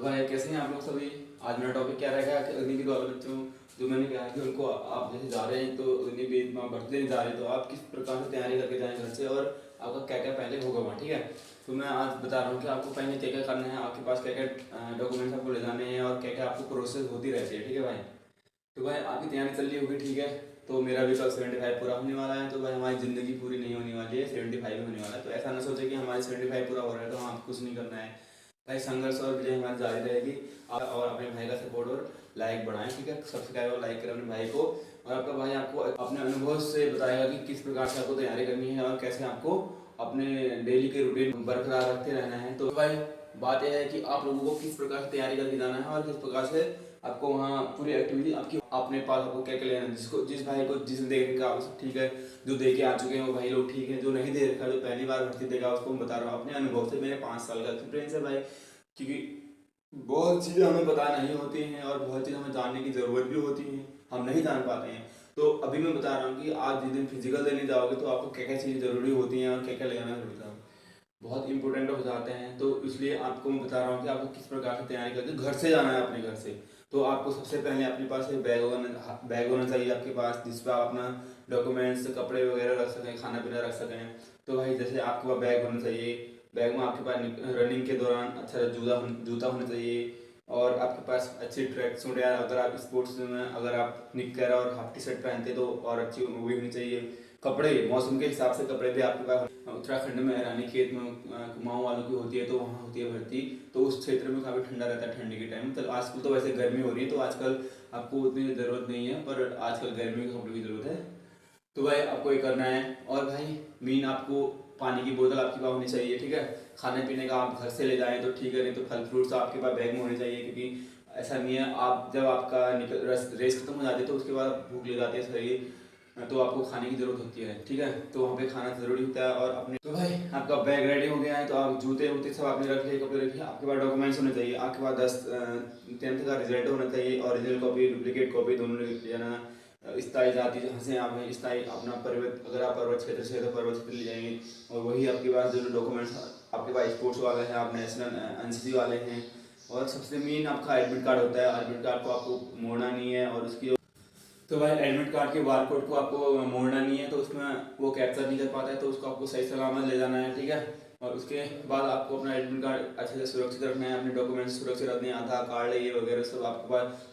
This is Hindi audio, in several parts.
तो भाई कैसे हैं आप लोग सभी। आज मेरा टॉपिक क्या रहेगा कि अग्निवीर वाले बच्चों जो मैंने कहा कि उनको आप जैसे जा रहे हैं तो अग्निवीर भर्ती जा रहे हैं तो आप किस प्रकार से तैयारी करके जाएं घर से और आपका क्या क्या पहले होगा वहाँ, ठीक है। तो मैं आज बता रहा हूँ कि आपको पहले क्या क्या करना है, आपके पास क्या क्या डॉक्यूमेंट्स आपको ले जाने हैं और क्या क्या आपको प्रोसेस होती रहती है, ठीक है भाई। तो भाई आपकी तैयारी चल रही होगी, ठीक है। तो मेरा भी कल 75 पूरा होने वाला है, तो भाई हमारी ज़िंदगी पूरी नहीं होने वाली है, 75 होने वाला है। तो ऐसा ना सोचे कि हमारी 75 पूरा हो रहा है तो हम कुछ नहीं करना है। भाई संघर्ष और विजय हमारी जारी रहेगी। आप और अपने भाई का सपोर्ट और लाइक बढ़ाएं, ठीक है। सब्सक्राइब और लाइक करें अपने भाई को। और आपका भाई आपको अपने अनुभव से बताएगा कि किस प्रकार से आपको तैयारी करनी है और कैसे आपको अपने डेली के रूटीन बरकरार रखते रहना है। तो भाई बात यह है कि आप लोगों को किस प्रकार से तैयारी करके जाना है और किस प्रकार से आपको वहाँ पूरी एक्टिविटी आपकी अपने पास आपको क्या क्या लेना है। जिसको जिस भाई को जिसने देख रखा है सब ठीक है, जो दे के आ चुके हैं वो भाई लोग ठीक है, जो नहीं दे रखा जो पहली बार भर्ती देगा उसको मैं बता रहा हूँ अपने अनुभव से। मेरे 5 साल का एक्सपीरियंस है भाई, क्योंकि बहुत चीज़ें हमें पता नहीं होती हैं और बहुत चीज़ें हमें जानने की ज़रूरत भी होती है, हम नहीं जान पाते हैं। तो अभी मैं बता रहा हूँ कि आज जिस दिन फिजिकल देने जाओगे तो आपको क्या क्या चीज़ें ज़रूरी होती हैं और क्या क्या लेना जरूरी है, बहुत इंपॉर्टेंट हो जाते हैं। तो इसलिए आपको मैं बता रहा हूँ कि आपको किस प्रकार से तैयारी करके घर से जाना है अपने घर से। तो आपको सबसे पहले अपने पास एक बैग होना चाहिए आपके पास, जिस पर आप अपना डॉक्यूमेंट्स कपड़े वगैरह रख सकें, खाना पीना रख सकें। तो भाई जैसे आपके पास बैग होना चाहिए, बैग में आपके पास रनिंग के दौरान अच्छा जूता होना चाहिए। और आपके पास अच्छी ट्रैक सूट या अगर आप स्पोर्ट्स में अगर आप निक्कर और हाफ टी शर्ट पहनते तो और अच्छी वो भी होनी चाहिए। कपड़े मौसम के हिसाब से कपड़े भी आपके पास। उत्तराखंड में रानी खेत में कुमाऊं वालों की होती है तो वहाँ होती है भर्ती। तो उस क्षेत्र में काफ़ी ठंडा रहता है ठंडी के टाइम। तो आजकल तो वैसे गर्मी हो रही है तो आजकल आपको उतनी ज़रूरत नहीं है, पर आजकल गर्मी के कपड़े की ज़रूरत है। तो भाई आपको ये करना है। और भाई मेन आपको पानी की बोतल आपके पास होनी चाहिए, ठीक है। खाने पीने का आप घर से ले जाएं तो ठीक है, नहीं तो फल फ्रूट्स आपके पास बैग में होने चाहिए, क्योंकि ऐसा नहीं है आप जब आपका रेस खत्म हो जाती है तो उसके बाद भूख ले जाती है शरीर, तो आपको खाने की ज़रूरत होती है, ठीक है। तो वहाँ पे खाना ज़रूरी होता है। और अपने तो भाई आपका बैग रेडी हो गया है तो आप जूते वूते सब आपने रख लिए, कपड़े रखिए। आपके पास डॉक्यूमेंट्स होने चाहिए, आपके पास 10th का रिजल्ट होना चाहिए, ओरिजिनल कॉपी डुप्लीकेट कॉपी दोनों ले जाना। स्थायी जाति जहाँ से आप हैं, स्थायी अपना पर्वत, अगर आप पर्वत क्षेत्र से तो पर्वत क्षेत्र ले जाएंगे। और वही आपके पास जो डॉक्यूमेंट्स आपके पास स्पोर्ट्स वाले हैं, आप नेशनल एनसीसी वाले हैं। और सबसे मेन आपका एडमिट कार्ड होता है, एडमिट कार्ड को आपको मोड़ना नहीं है। और उसकी तो भाई एडमिट कार्ड के बारकोड को आपको मोड़ना नहीं है, तो उसमें वो कैप्चर नहीं कर पाता है, तो उसको आपको सही सलामत ले जाना है, ठीक है। और उसके बाद आपको अपना एडमिट कार्ड अच्छे से सुरक्षित रखना है, अपने डॉक्यूमेंट्स सुरक्षित रखने हैं, आधार कार्ड ये वगैरह सब आपके पास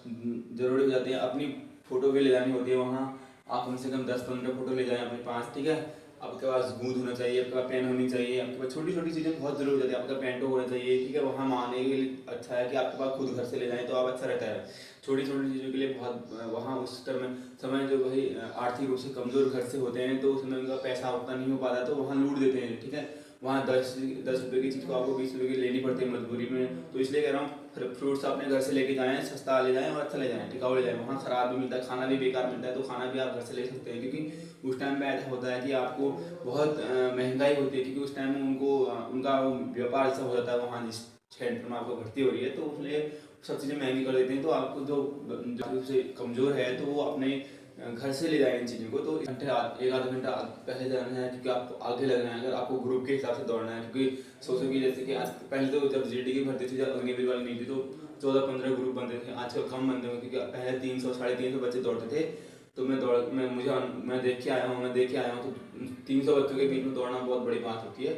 जरूरी हो जाती है। अपनी फ़ोटो भी ले जानी होती है वहाँ, आप कम से कम 10-15 फ़ोटो ले जाएँ अपने पास, ठीक है। आपके पास गूंद होना चाहिए, आपके पास पेन होनी चाहिए, आपके पास छोटी छोटी चीज़ें बहुत जरूरी हो जाती है। आपका पेंटो होना चाहिए, ठीक है। वहाँ मांगने के लिए अच्छा है कि आपके पास खुद घर से ले जाएं तो आप अच्छा रहता है। छोटी छोटी चीज़ों के लिए बहुत वहाँ उस समय जो भाई आर्थिक रूप से कमज़ोर घर से होते हैं तो उस समय उनका पैसा उतना नहीं हो पाता तो वहाँ लूट देते हैं, ठीक है। वहाँ 10 रुपये की चीज़ को आपको 20 रुपये की लेनी पड़ती है मजबूरी में। तो इसलिए कह रहा हूँ फ्रूट्स अपने घर से लेके जाएँ, सस्ता ले जाएँ और अच्छा ले जाएँ, टिकाऊ ले जाएँ। वहाँ ख़राब भी मिलता है, खाना भी बेकार मिलता है, तो खाना भी आप घर से ले सकते हैं। क्योंकि उस टाइम पे ऐसा होता है कि आपको बहुत महंगाई होती है, क्योंकि उस टाइम में उनको उनका व्यापार ऐसा हो जाता है वहाँ जिस क्षेत्र में आपको भर्ती हो रही है, तो इसलिए सब चीज़ें महंगी कर देते हैं। तो आपको जो रूप से कमज़ोर है तो वो अपने घर से ले जाए इन चीज़ों को। तो एक आधा घंटा पहले जाना है, क्योंकि आपको आगे लगना है, अगर आपको ग्रुप के हिसाब से दौड़ना है। क्योंकि सोचो कि जैसे कि आज पहले तो जब जीडी की भर्ती थी, जब अग्निवीर वाली नहीं थी, तो 14-15 ग्रुप बनते थे। आजकल कम बनते हैं, क्योंकि पहले 300-350 बच्चे दौड़ते थे। तो मैं देख के आया हूँ तो 300 बच्चों के बीच में दौड़ना बहुत बड़ी बात होती है।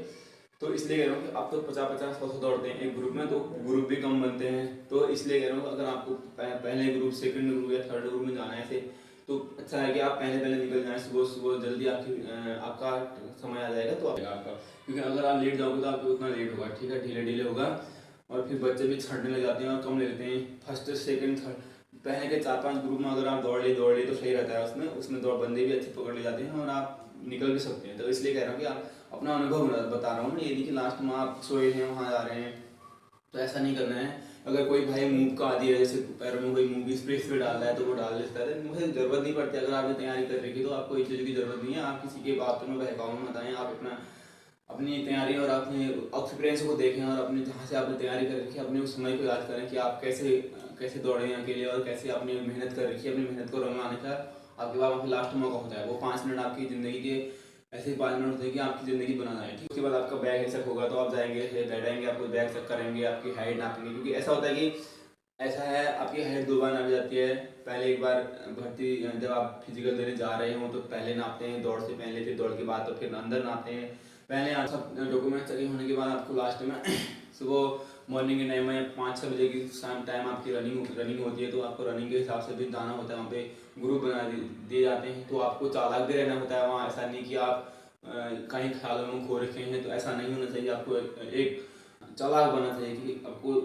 तो इसलिए कह रहा हूँ कि आप तो 50-50 100 दौड़ते हैं एक ग्रुप में, तो ग्रुप भी कम बनते हैं। तो इसलिए कह रहा हूँ अगर आपको पहले ग्रुप, सेकंड ग्रुप या थर्ड ग्रुप में जाना है ऐसे, तो अच्छा है कि आप पहले पहले निकल जाएं, सुबह सुबह जल्दी आपका समय आ जाएगा तो आपका। क्योंकि अगर आप लेट जाओगे तो आपको उतना लेट होगा, ठीक है, ढीले ढीले होगा। और फिर बच्चे भी छंटने लग जाते हैं और कम ले लेते हैं। फर्स्ट सेकंड थर्ड पहले के 4-5 ग्रुप में अगर आप दौड़ ले तो सही रहता है। उसमें दौड़ बंदे भी अच्छे पकड़ ले जाते हैं और आप निकल भी सकते हैं। तो इसलिए कह रहा हूँ कि आप अपना अनुभव बता रहा हूँ मैं, ये नहीं कि लास्ट में आप सोए हैं वहाँ जा रहे हैं। तो ऐसा नहीं करना है। अगर कोई भाई मूव का आदि है, जैसे पैरों में कोई मूव की स्प्रे डाल रहा है तो वो डाल लेता है, मुझे ज़रूरत नहीं पड़ती। अगर आपने तैयारी कर रखी तो आपको इस चीज़ की ज़रूरत नहीं है। आप किसी के बातों में बहकाव में बताएं, आप अपनी तैयारी और अपने एक्सपीरियंस को देखें और अपने जहाँ से आपने तैयारी कर रखी है अपने उस समय को याद करें कि आप कैसे कैसे दौड़े हैं अकेले और कैसे आपने मेहनत कर रखी है। अपनी मेहनत को रंग लाने का आपके पास लास्ट मौका होता है। वो 5 मिनट आपकी ज़िंदगी के ऐसे ही 5 मिनट होते हैं कि आपकी ज़िंदगी बना जाए, ठीक है। उसके बाद आपका बैग चेक होगा तो आप जाएँगे, फिर बैठाएँगे, आपको बैग चेक करेंगे, आपकी हाइट नापेंगे, क्योंकि ऐसा होता है कि ऐसा है आपकी हाइट 2 बार नापी जाती है। पहले एक बार भर्ती जब आप फिजिकल देने जा रहे हो तो पहले नापते हैं दौड़ से पहले, फिर दौड़ के बाद तो फिर अंदर नापते हैं। पहले आप सब डॉक्यूमेंट चेक होने के बाद आपको लास्ट में सुबह मॉर्निंग के टाइम में 5-6 बजे की शाम टाइम आपकी रनिंग होती है, तो आपको रनिंग के हिसाब से भी जाना होता है। वहाँ पे ग्रुप बना दिए जाते हैं, तो आपको चालाक भी रहना होता है वहाँ। ऐसा नहीं कि आप कहीं ख्यालों में खो रखे हैं, तो ऐसा नहीं होना चाहिए। आपको एक चालाक बनना चाहिए कि आपको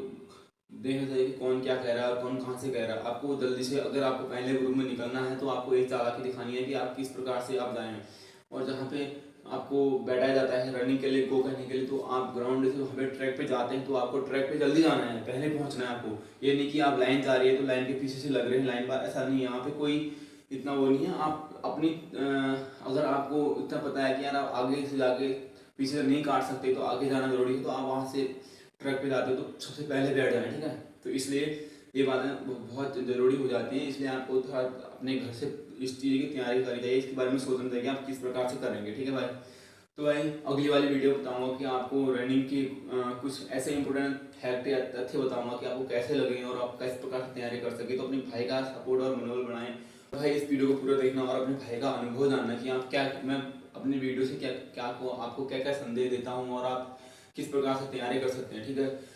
देखना चाहिए कि कौन क्या कह रहा है और कौन कहाँ से कह रहा है। आपको जल्दी से, अगर आपको पहले ग्रुप में निकलना है तो आपको एक चालाकी दिखानी है कि आप किस प्रकार से आप जाएं। और जहाँ पे आपको बैठाया जाता है रनिंग के लिए, गो करने के लिए, तो आप ग्राउंड से वहाँ पे ट्रैक पे जाते हैं तो आपको ट्रैक पे जल्दी जाना है, पहले पहुँचना है आपको। ये नहीं कि आप लाइन जा रही है तो लाइन के पीछे से लग रहे हैं लाइन पर, ऐसा नहीं है। यहाँ पे कोई इतना वो नहीं है। आप अपनी अगर आपको इतना पता है कि यार आप आगे से जाके पीछे से नहीं काट सकते तो आगे जाना जरूरी है, तो आप वहाँ से ट्रैक पे जाते हो तो सबसे पहले बैठ जाएं, ठीक है। तो इसलिए ये बातें बहुत ज़रूरी हो जाती हैं। इसलिए आपको थोड़ा अपने घर से इस चीज़ की तैयारी करनी चाहिए, इसके बारे में सोचना चाहिए कि आप किस प्रकार से करेंगे, ठीक है भाई। तो भाई अगली वाली वीडियो बताऊंगा कि आपको रनिंग की कुछ ऐसे इंपॉर्टेंट फैक्ट या तथ्य बताऊंगा कि आपको कैसे लगे और आप किस प्रकार से तैयारी कर सके। तो अपने भाई का सपोर्ट और मनोबल बनाएं। तो भाई इस वीडियो को पूरा देखना और अपने भाई का अनुभव जानना कि आप क्या, मैं अपनी वीडियो से क्या क्या आपको क्या क्या संदेश देता हूँ और आप किस प्रकार से तैयारी कर सकते हैं, ठीक है।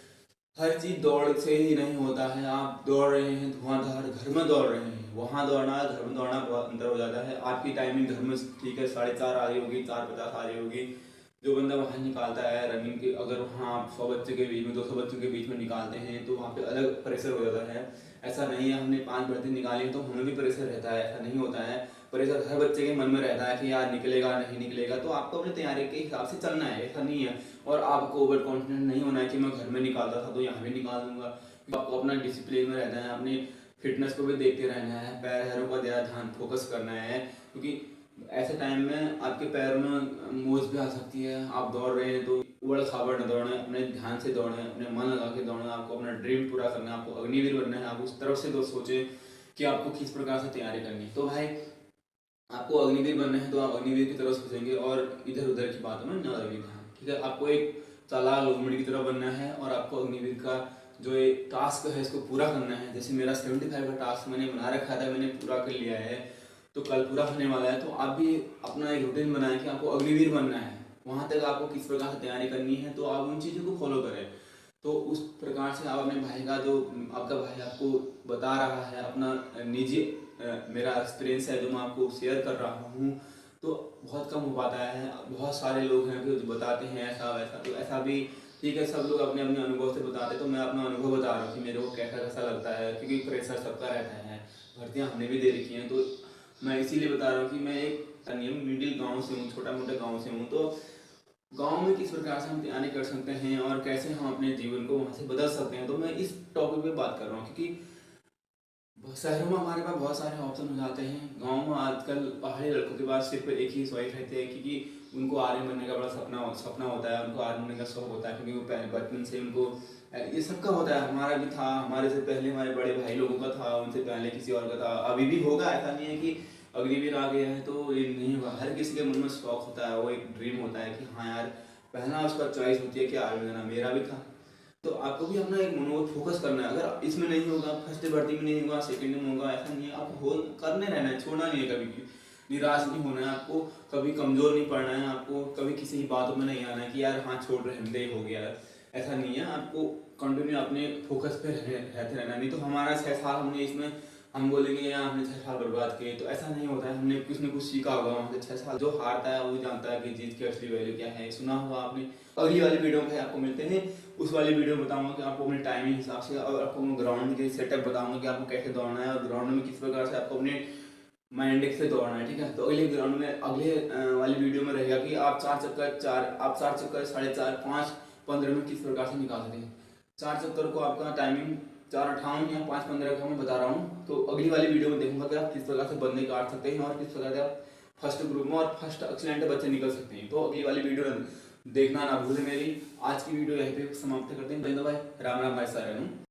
हर चीज दौड़ से ही नहीं होता है। आप दौड़ रहे हैं धुआंधार घर में दौड़ रहे हैं, वहां दौड़ना घर में दौड़ना बहुत अंतर हो जाता है। आपकी टाइमिंग घर में ठीक है 4:30 आ रही होगी, 4:50 आ रही होगी। जो बंदा वहां निकालता है रनिंग के, अगर वहाँ आप 100 बच्चे के बीच में 200 बच्चों के बीच में निकालते हैं तो वहाँ पे अलग प्रेशर हो जाता है। ऐसा नहीं है हमने 5 भर्ती निकाली तो हमें भी प्रेशर रहता है, ऐसा नहीं होता है। प्रेशर हर बच्चे के मन में रहता है कि यार निकलेगा नहीं निकलेगा, तो आपको अपनी तैयारी के हिसाब से चलना है, ऐसा नहीं है। और आपको ओवर कॉन्फिडेंट नहीं होना है कि मैं घर में निकालता था तो यहाँ भी निकाल दूंगा। आपको अपना डिसिप्लिन में रहना है, अपनी फिटनेस को भी देखते रहना है, पैर हैरों का ज़्यादा ध्यान फोकस करना है, क्योंकि ऐसे टाइम में आपके पैर में मोच भी आ सकती है। आप दौड़ रहे हैं तो उबड़ खाबड़ न दौड़ें, अपने ध्यान से दौड़ें, अपने मन लगा के दौड़ें। आपको अपना ड्रीम पूरा करना है, आपको अग्निवीर बनना है। आप उस तरफ से तो सोचें कि आपको किस प्रकार से तैयारी करनी है। तो भाई आपको अग्निवीर बनना है तो आप अग्निवीर की तरफ सोचेंगे और इधर उधर की बातों में न लगेंगे, ठीक है। आपको एक चालाक लोमड़ी की तरफ बनना है और आपको अग्निवीर का जो एक टास्क है इसको पूरा करना है। जैसे मेरा 75 का टास्क मैंने बना रखा था, मैंने पूरा कर लिया है, तो कल पूरा होने वाला है। तो आप भी अपना एक रूटीन बनाएं कि आपको अग्निवीर बनना है। वहाँ तक आपको किस प्रकार से तैयारी करनी है तो आप उन चीज़ों को फॉलो करें। तो उस प्रकार से आप अपने भाई का, जो आपका भाई आपको बता रहा है अपना निजी मेरा एक्सपीरियंस है जो मैं आपको शेयर कर रहा हूँ, तो बहुत कम हो पाता है। बहुत सारे लोग हैं जो बताते हैं ऐसा वैसा, तो ऐसा भी ठीक है, सब लोग अपने अपने अनुभव से बताते हैं। तो मैं अपना अनुभव बता रहा हूँ कि मेरे को कैसा कैसा लगता है, क्योंकि प्रेशर सबका रहता है, भर्तियाँ हमने भी दे रखी हैं। तो मैं इसीलिए बता रहा हूँ कि मैं एक मिडिल गाँव से हूँ, छोटा मोटा गाँव से हूँ। तो गाँव में किस प्रकार से हम तैयारी कर सकते हैं और कैसे हम अपने जीवन को वहाँ से बदल सकते हैं, तो मैं इस टॉपिक पे बात कर रहा हूँ। क्योंकि शहरों में हमारे पास बहुत सारे ऑप्शन हो जाते हैं, गांव में आजकल पहाड़ी लड़कों के पास सिर्फ एक ही च्वाइस रहती है, क्योंकि उनको आर्मी बनने का बड़ा सपना होता है, उनको आर्मी बनने का शौक होता है। क्योंकि वो पहले बचपन से उनको ये सबका होता है, हमारा भी था, हमारे से पहले हमारे बड़े भाई लोगों का था, उनसे पहले किसी और का था, अभी भी होगा। ऐसा नहीं है कि अग्निवीर आ गया है तो ये नहीं होगा। हर किसी के मन में शौक होता है, वो एक ड्रीम होता है कि हाँ यार, पहला उसका चॉइस होती है कि आर्मी बनना, मेरा भी था। तो आपको भी अपना एक मनोबल फोकस करना है। अगर इसमें नहीं होगा, फर्स्ट भर्ती में नहीं होगा, सेकंड में होगा, ऐसा नहीं है। आपको हो करने रहना है, छोड़ना नहीं है, कभी भी निराश नहीं होना है, आपको कभी कमजोर नहीं पड़ना है, आपको कभी किसी की बातों में नहीं आना है कि यार हाँ छोड़ रहे हमने हो गया। ऐसा नहीं है, आपको कंटिन्यू अपने फोकस पे रहते रहना। नहीं तो हमारा 6 साल हमने इसमें, हम बोलेंगे यार हमने 6 साल बर्बाद किए, तो ऐसा नहीं होता है। हमने कुछ न कुछ सीखा होगा वहाँ से 6 साल। जो हारता है वो जानता है कि जीत की असली वैल्यू क्या है, सुना होगा आपने। अगली वाली वीडियो में आपको मिलते हैं, उस वाली वीडियो में बताऊंगा कि आपको अपने टाइमिंग हिसाब से, और आपको ग्राउंड के सेटअप बताऊंगा कि आपको कैसे दौड़ना है और ग्राउंड में किस प्रकार से आपको अपने माइंड से दौड़ना है, ठीक है। तो अगले ग्राउंड में, अगले वाली वीडियो में रहेगा कि आप 4 चक्कर 4.5 5 15 में किस प्रकार से निकाल सकते हैं। 4 चक्कर को आपका टाइमिंग 4:58 या 5:15 का मैं बता रहा हूँ। तो अगली वाली वीडियो में देखूंगा कि आप किस प्रकार से बंदे काट सकते हैं और किस प्रकार से आप फर्स्ट ग्रुप में और फर्स्ट एक्सीलेंट बच्चे निकल सकते हैं। तो अगली वाली वीडियो देखना ना भूलें मेरी। आज की वीडियो यहीं पे समाप्त करते हैं। भाई राम राम भाई सारे।